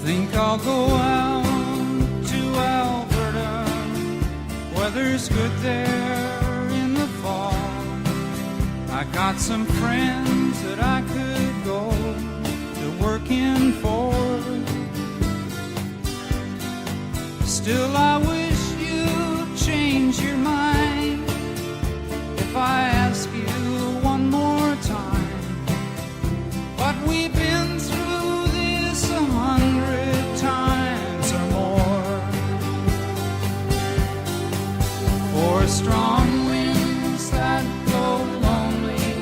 Think I'll go out to Alberta. Weather's good there in the fall. I got some friends that I could go to working for. Still, I wish you'd change your mind if I ask you one more time. But we've been through this 100 times or more. For strong winds that blow lonely,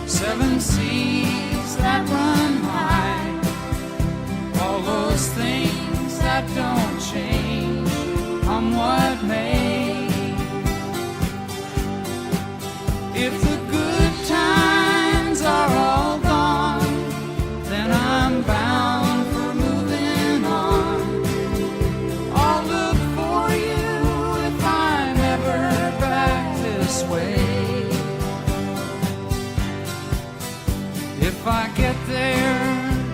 7 seas that run high, all those things that don't change, come what may. If the good times are all gone, then I'm bound for moving on. I'll look for you if I'm ever back this way. If I get there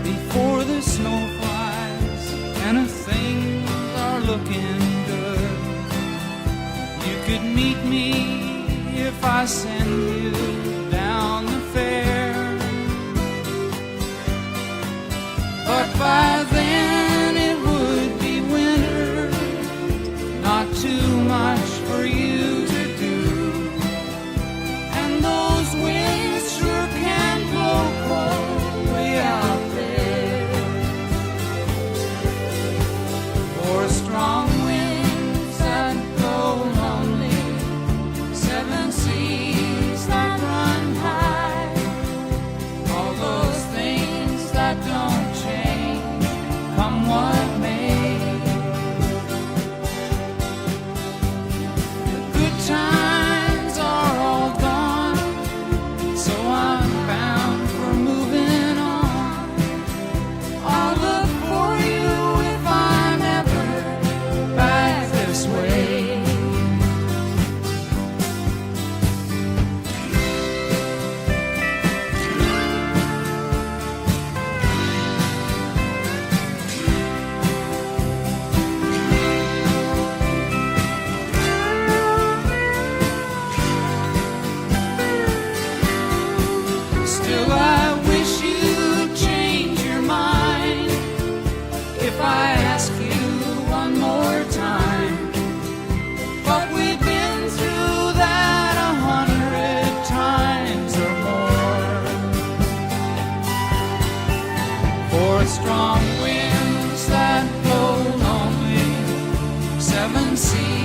before the snow flies and if things are looking good, you could meet me if I send you down the fair. But by then it would be winter, not too much for you to do, and those winds sure can blow cold way out there. For strong winds that blow lonely, 7 seas that run high, all those things that don't change, come what may. The good times are all gone, so I'm bound for moving on. I'll look for you if I'm ever back this way. Still, I wish you'd change your mind if I ask you one more time. But we've been through that 100 times or more. For strong winds that blow lonely, 7 seas